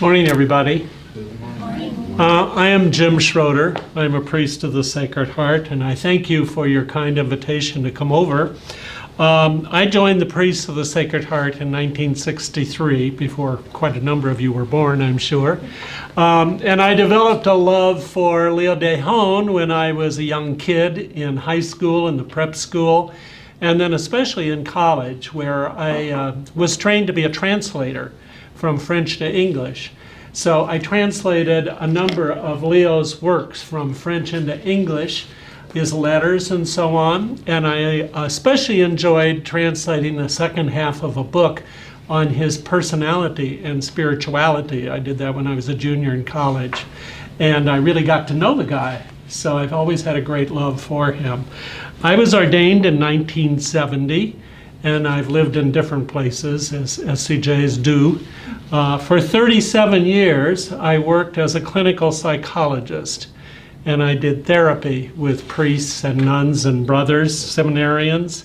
Morning, everybody. I am Jim Schroeder. I'm a priest of the Sacred Heart, and I thank you for your kind invitation to come over. I joined the Priests of the Sacred Heart in 1963, before quite a number of you were born, I'm sure. And I developed a love for Leo Dehon when I was a young kid in high school, in the prep school, and then especially in college, where I was trained to be a translator from French to English. So I translated a number of Leo's works from French into English, his letters and so on, and I especially enjoyed translating the second half of a book on his personality and spirituality. I did that when I was a junior in college, and I really got to know the guy, so I've always had a great love for him. I was ordained in 1970, and I've lived in different places, as SCJs do. For 37 years, I worked as a clinical psychologist, and I did therapy with priests and nuns and brothers, seminarians.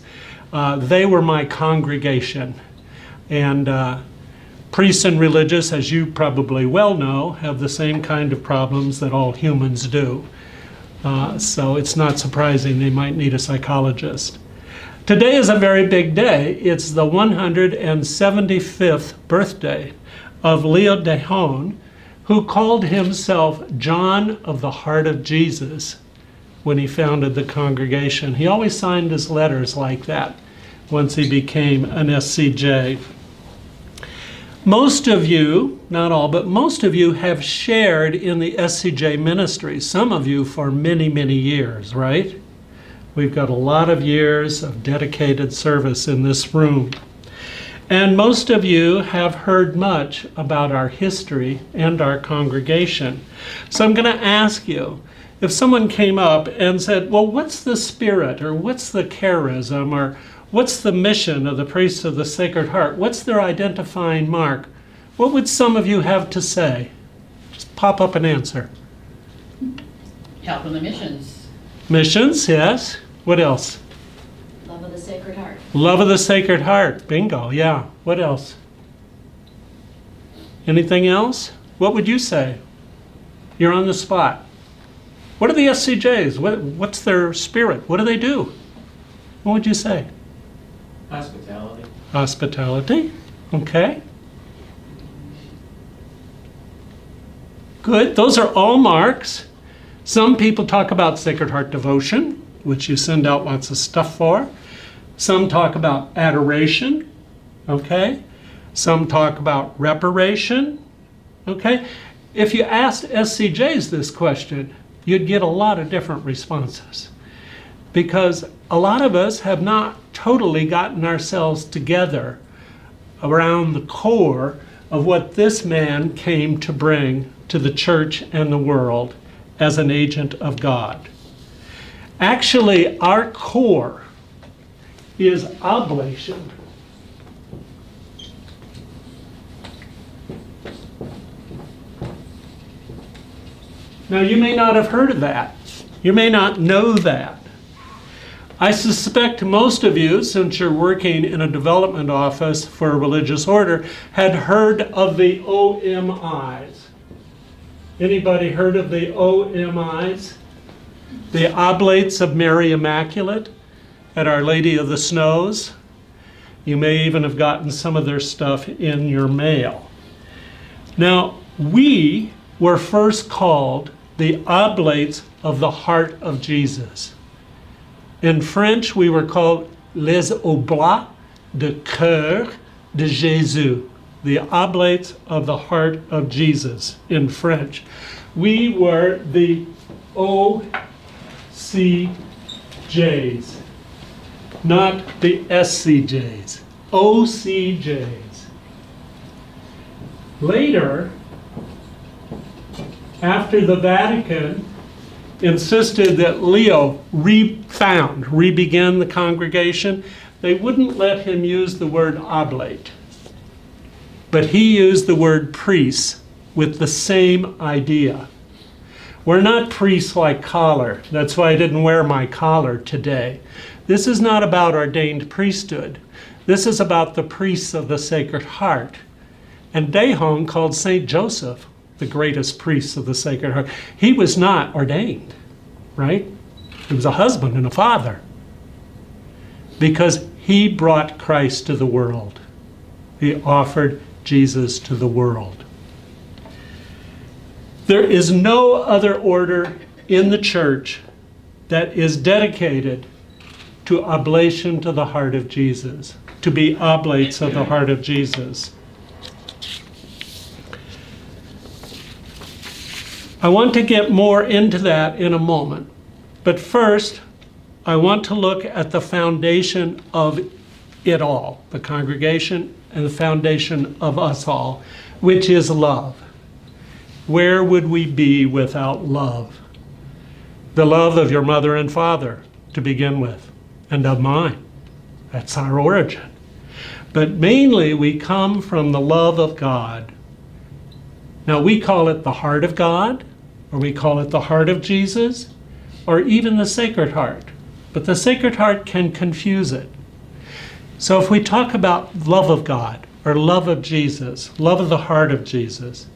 They were my congregation. And priests and religious, as you probably well know, have the same kind of problems that all humans do. So it's not surprising they might need a psychologist. Today is a very big day. It's the 175th birthday of Leo Dehon, who called himself John of the Heart of Jesus when he founded the congregation. He always signed his letters like that once he became an SCJ. Most of you, not all, but most of you have shared in the SCJ ministry, some of you for many, many years, right? We've got a lot of years of dedicated service in this room. And most of you have heard much about our history and our congregation. So I'm going to ask you, if someone came up and said, well, what's the spirit, or what's the charism, or what's the mission of the Priests of the Sacred Heart? What's their identifying mark? What would some of you have to say? Just pop up an answer. Help in the missions. Missions, yes. What else? Love of the Sacred Heart. Love of the Sacred Heart. Bingo, yeah. What else? Anything else? What would you say? You're on the spot. What are the SCJs? What's their spirit? What do they do? What would you say? Hospitality. Hospitality. Okay. Good. Those are all marks. Some people talk about Sacred Heart devotion, which you send out lots of stuff for. Some talk about adoration, okay? Some talk about reparation, okay? If you asked SCJs this question, you'd get a lot of different responses, because a lot of us have not totally gotten ourselves together around the core of what this man came to bring to the church and the world as an agent of God. Actually, our core is oblation. Now, you may not have heard of that. You may not know that. I suspect most of you, since you're working in a development office for a religious order, had heard of the OMIs. Anybody heard of the OMIs? The Oblates of Mary Immaculate at Our Lady of the Snows. You may even have gotten some of their stuff in your mail. Now, we were first called the Oblates of the Heart of Jesus. In French, we were called les Oblats de Cœur de Jésus, the Oblates of the Heart of Jesus in French. We were the OCJs, not the SCJs, OCJs. Later, after the Vatican insisted that Leo re-began the congregation, they wouldn't let him use the word oblate. But he used the word priests with the same idea. We're not priests like collar. That's why I didn't wear my collar today. This is not about ordained priesthood. This is about the priests of the Sacred Heart. And Dehon called St. Joseph the greatest priest of the Sacred Heart. He was not ordained, right? He was a husband and a father, because he brought Christ to the world. He offered Jesus to the world. There is no other order in the church that is dedicated to oblation to the heart of Jesus, to be oblates of the heart of Jesus. I want to get more into that in a moment, but first I want to look at the foundation of it all, the congregation and the foundation of us all, which is love. Where would we be without love? The love of your mother and father, to begin with, and of mine. That's our origin. But mainly we come from the love of God. Now we call it the heart of God, or we call it the heart of Jesus, or even the Sacred Heart. But the Sacred Heart can confuse it. So if we talk about love of God, or love of Jesus, love of the heart of Jesus,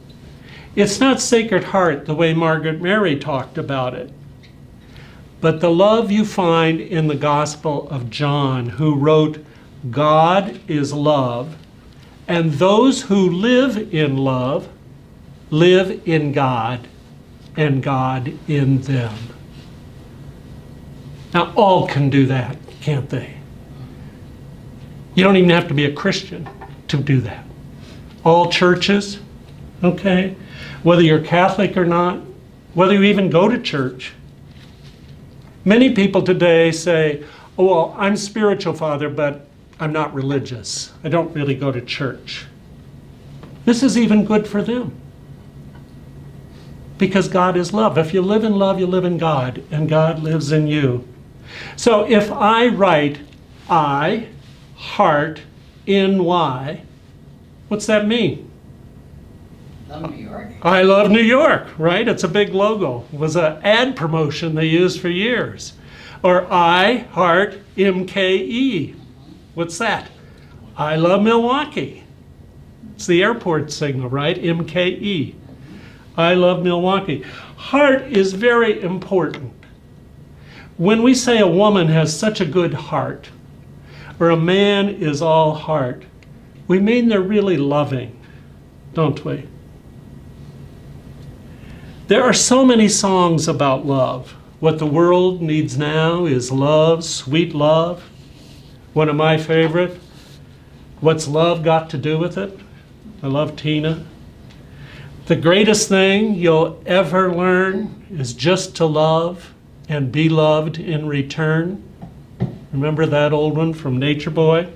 it's not Sacred Heart the way Margaret Mary talked about it, but the love you find in the Gospel of John, who wrote, God is love, and those who live in love live in God, and God in them. Now, all can do that, can't they? You don't even have to be a Christian to do that. All churches, okay? Whether you're Catholic or not, whether you even go to church. Many people today say, oh, well, I'm spiritual, Father, but I'm not religious. I don't really go to church. This is even good for them, because God is love. If you live in love, you live in God, and God lives in you. So if I write I, heart, NY, what's that mean? Love New York. I love New York, right? It's a big logo. It was an ad promotion they used for years. Or I, heart, MKE. What's that? I love Milwaukee. It's the airport signal, right? MKE. I love Milwaukee. Heart is very important. When we say a woman has such a good heart, or a man is all heart, we mean they're really loving, don't we? There are so many songs about love. What the world needs now is love, sweet love. One of my favorite, What's Love Got to Do with It? I love Tina. The greatest thing you'll ever learn is just to love and be loved in return. Remember that old one from Nature Boy?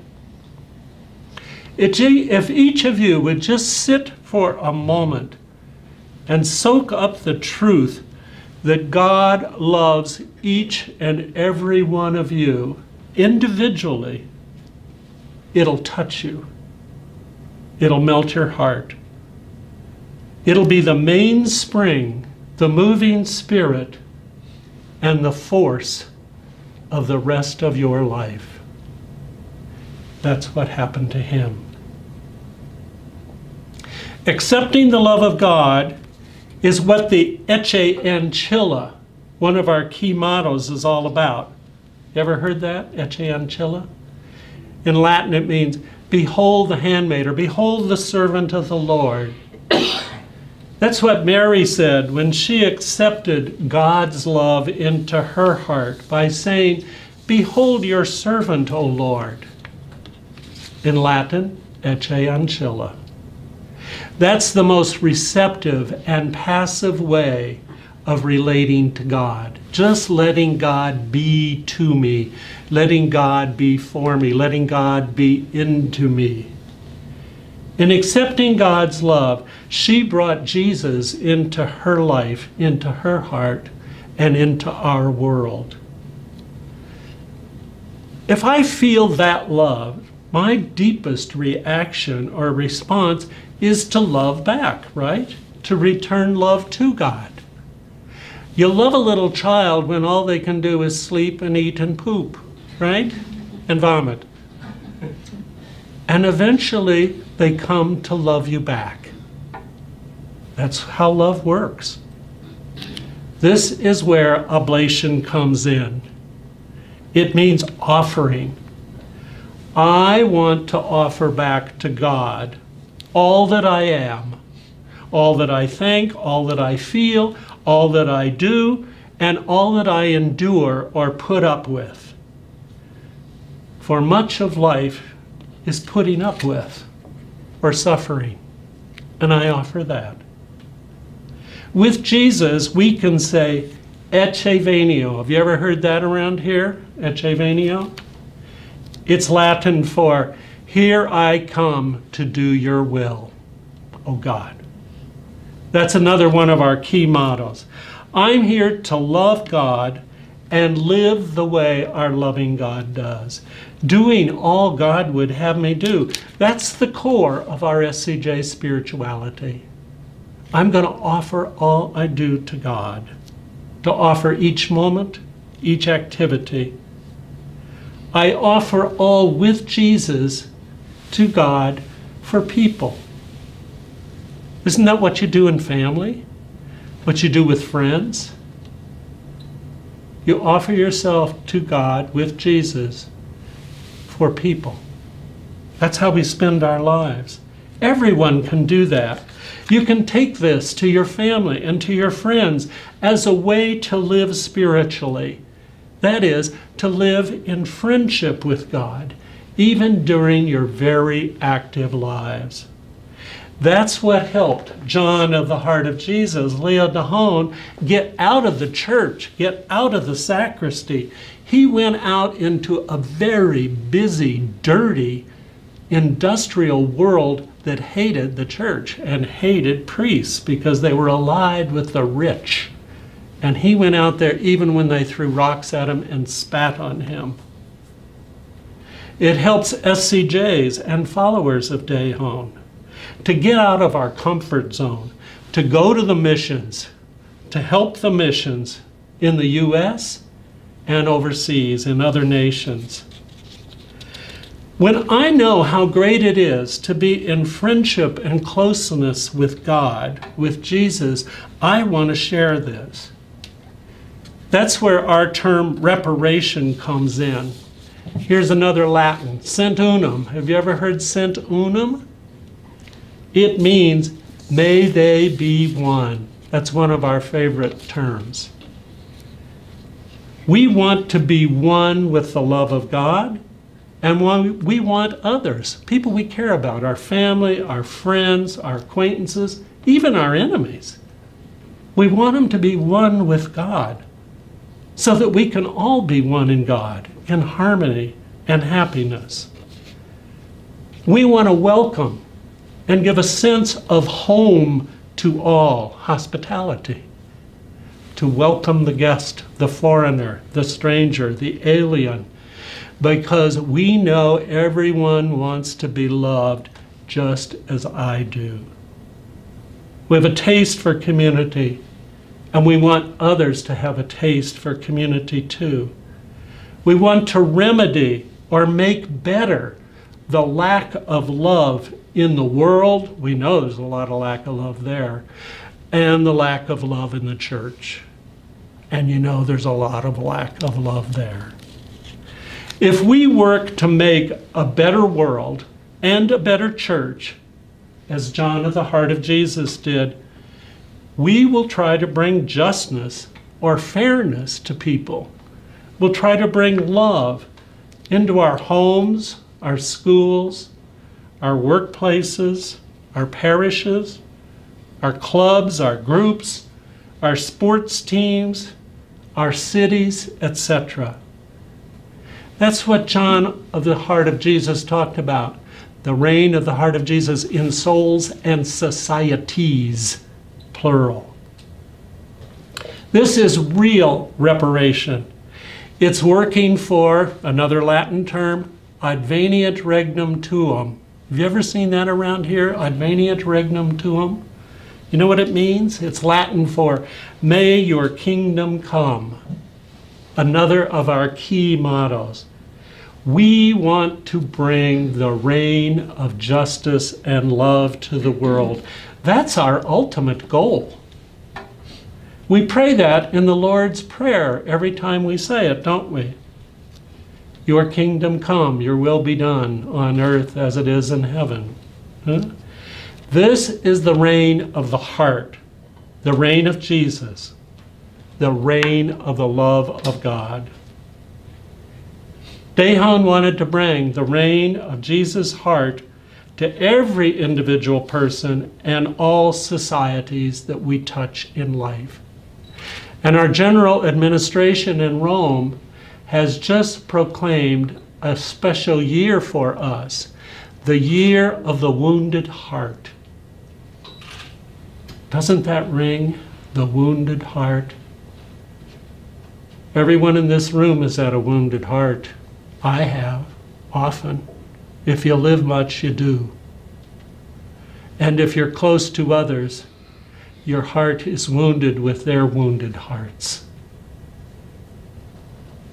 If each of you would just sit for a moment and soak up the truth that God loves each and every one of you individually, it'll touch you. It'll melt your heart. It'll be the mainspring, the moving spirit, and the force of the rest of your life. That's what happened to him. Accepting the love of God is what the Ecce Ancilla, one of our key mottos, is all about. You ever heard that? Ecce Ancilla? In Latin it means, behold the handmaid, or behold the servant of the Lord. That's what Mary said when she accepted God's love into her heart by saying, behold your servant, O Lord. In Latin, Ecce Ancilla. That's the most receptive and passive way of relating to God. Just letting God be to me, letting God be for me, letting God be into me. In accepting God's love, she brought Jesus into her life, into her heart, and into our world. If I feel that love, my deepest reaction or response is to love back, right? To return love to God. You love a little child when all they can do is sleep and eat and poop, right? And vomit. And eventually they come to love you back. That's how love works. This is where oblation comes in. It means offering. I want to offer back to God all that I am, all that I think, all that I feel, all that I do, and all that I endure or put up with. For much of life is putting up with or suffering, and I offer that. With Jesus, we can say, Ecce venio. Have you ever heard that around here? Ecce venio? It's Latin for, here I come to do your will, O God. That's another one of our key mottos. I'm here to love God and live the way our loving God does, doing all God would have me do. That's the core of our SCJ spirituality. I'm going to offer all I do to God, to offer each moment, each activity. I offer all with Jesus to God for people. Isn't that what you do in family? What you do with friends? You offer yourself to God with Jesus for people. That's how we spend our lives. Everyone can do that. You can take this to your family and to your friends as a way to live spiritually. That is, to live in friendship with God, even during your very active lives. That's what helped John of the Heart of Jesus, Leo Dehon, get out of the church, get out of the sacristy. He went out into a very busy, dirty, industrial world that hated the church and hated priests because they were allied with the rich. And he went out there even when they threw rocks at him and spat on him. It helps SCJs and followers of Dehon to get out of our comfort zone, to go to the missions, to help the missions in the U.S. and overseas in other nations. When I know how great it is to be in friendship and closeness with God, with Jesus, I want to share this. That's where our term reparation comes in. Here's another Latin, cent unum. Have you ever heard cent unum? It means, may they be one. That's one of our favorite terms. We want to be one with the love of God, and we want others, people we care about, our family, our friends, our acquaintances, even our enemies. We want them to be one with God so that we can all be one in God, in harmony and happiness. We want to welcome and give a sense of home to all, hospitality, to welcome the guest, the foreigner, the stranger, the alien, because we know everyone wants to be loved just as I do. We have a taste for community, and we want others to have a taste for community too. We want to remedy or make better the lack of love in the world. We know there's a lot of lack of love there, and the lack of love in the church. And you know there's a lot of lack of love there. If we work to make a better world and a better church, as John of the Heart of Jesus did, we will try to bring justness or fairness to people. We'll try to bring love into our homes, our schools, our workplaces, our parishes, our clubs, our groups, our sports teams, our cities, etc. That's what John of the Heart of Jesus talked about, the reign of the heart of Jesus in souls and societies, plural. This is real reparation. It's working for, another Latin term, adveniat regnum tuum. Have you ever seen that around here? Adveniat regnum tuum? You know what it means? It's Latin for, may your kingdom come. Another of our key mottos. We want to bring the reign of justice and love to the world. That's our ultimate goal. We pray that in the Lord's Prayer every time we say it, don't we? Your kingdom come, your will be done on earth as it is in heaven. Huh? This is the reign of the heart, the reign of Jesus, the reign of the love of God. Dehon wanted to bring the reign of Jesus' heart to every individual person and all societies that we touch in life. And our general administration in Rome has just proclaimed a special year for us, the year of the wounded heart. Doesn't that ring? The wounded heart. Everyone in this room has had a wounded heart. I have, often. If you live much, you do. And if you're close to others, your heart is wounded with their wounded hearts.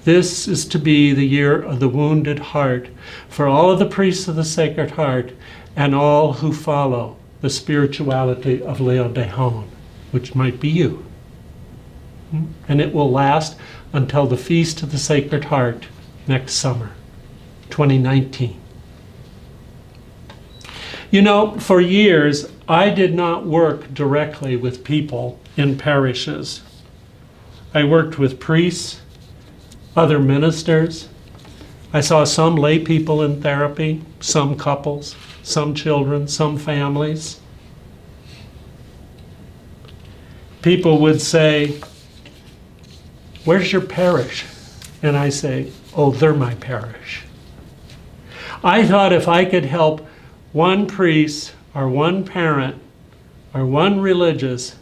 This is to be the year of the wounded heart for all of the priests of the Sacred Heart and all who follow the spirituality of Leo Dehon, which might be you. And it will last until the Feast of the Sacred Heart next summer, 2019. You know, for years, I did not work directly with people in parishes. I worked with priests, other ministers. I saw some lay people in therapy, some couples, some children, some families. People would say, "Where's your parish?" And I say, "Oh, they're my parish." I thought if I could help one priest or one parent or one religious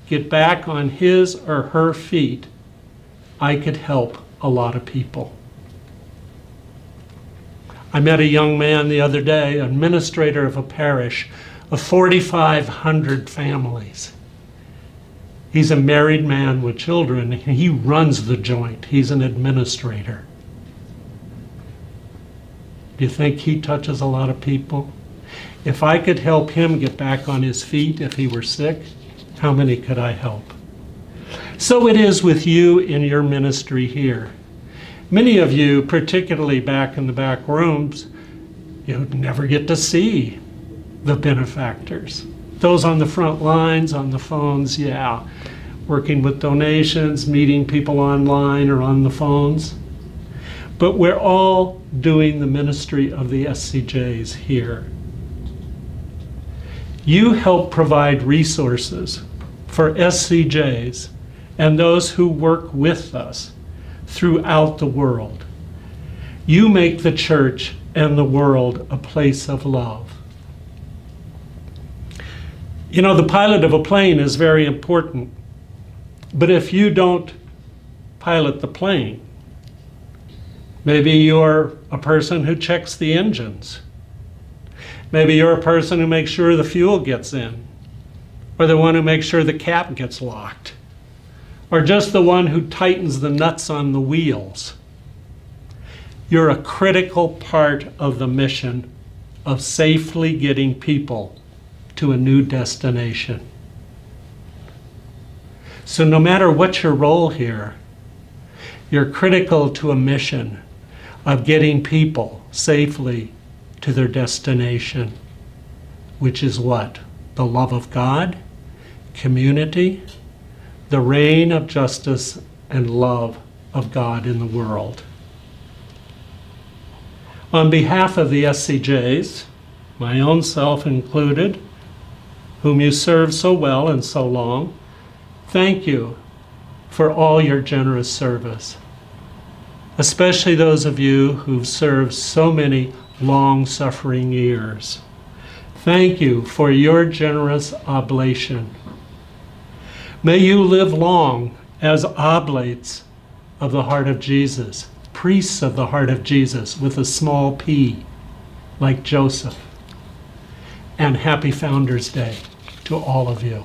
get back on his or her feet, I could help a lot of people. I met a young man the other day, administrator of a parish of 4,500 families. He's a married man with children. He runs the joint. He's an administrator. Do you think he touches a lot of people? If I could help him get back on his feet if he were sick, how many could I help? So it is with you in your ministry here. Many of you, particularly back in the back rooms, you never get to see the benefactors. Those on the front lines, on the phones, yeah, working with donations, meeting people online or on the phones. But we're all doing the ministry of the SCJs here. You help provide resources for SCJs and those who work with us throughout the world. You make the church and the world a place of love. You know, the pilot of a plane is very important, but if you don't pilot the plane, maybe you're a person who checks the engines. Maybe you're a person who makes sure the fuel gets in, or the one who makes sure the cap gets locked, or just the one who tightens the nuts on the wheels. You're a critical part of the mission of safely getting people to a new destination. So no matter what your role here, you're critical to a mission of getting people safely to their destination, which is what? The love of God, community, the reign of justice and love of God in the world. On behalf of the SCJs, my own self included, whom you served so well and so long, thank you for all your generous service, especially those of you who've served so many long-suffering years. Thank you for your generous oblation. May you live long as oblates of the heart of Jesus, priests of the heart of Jesus with a small p, like Joseph. And happy Founders Day to all of you.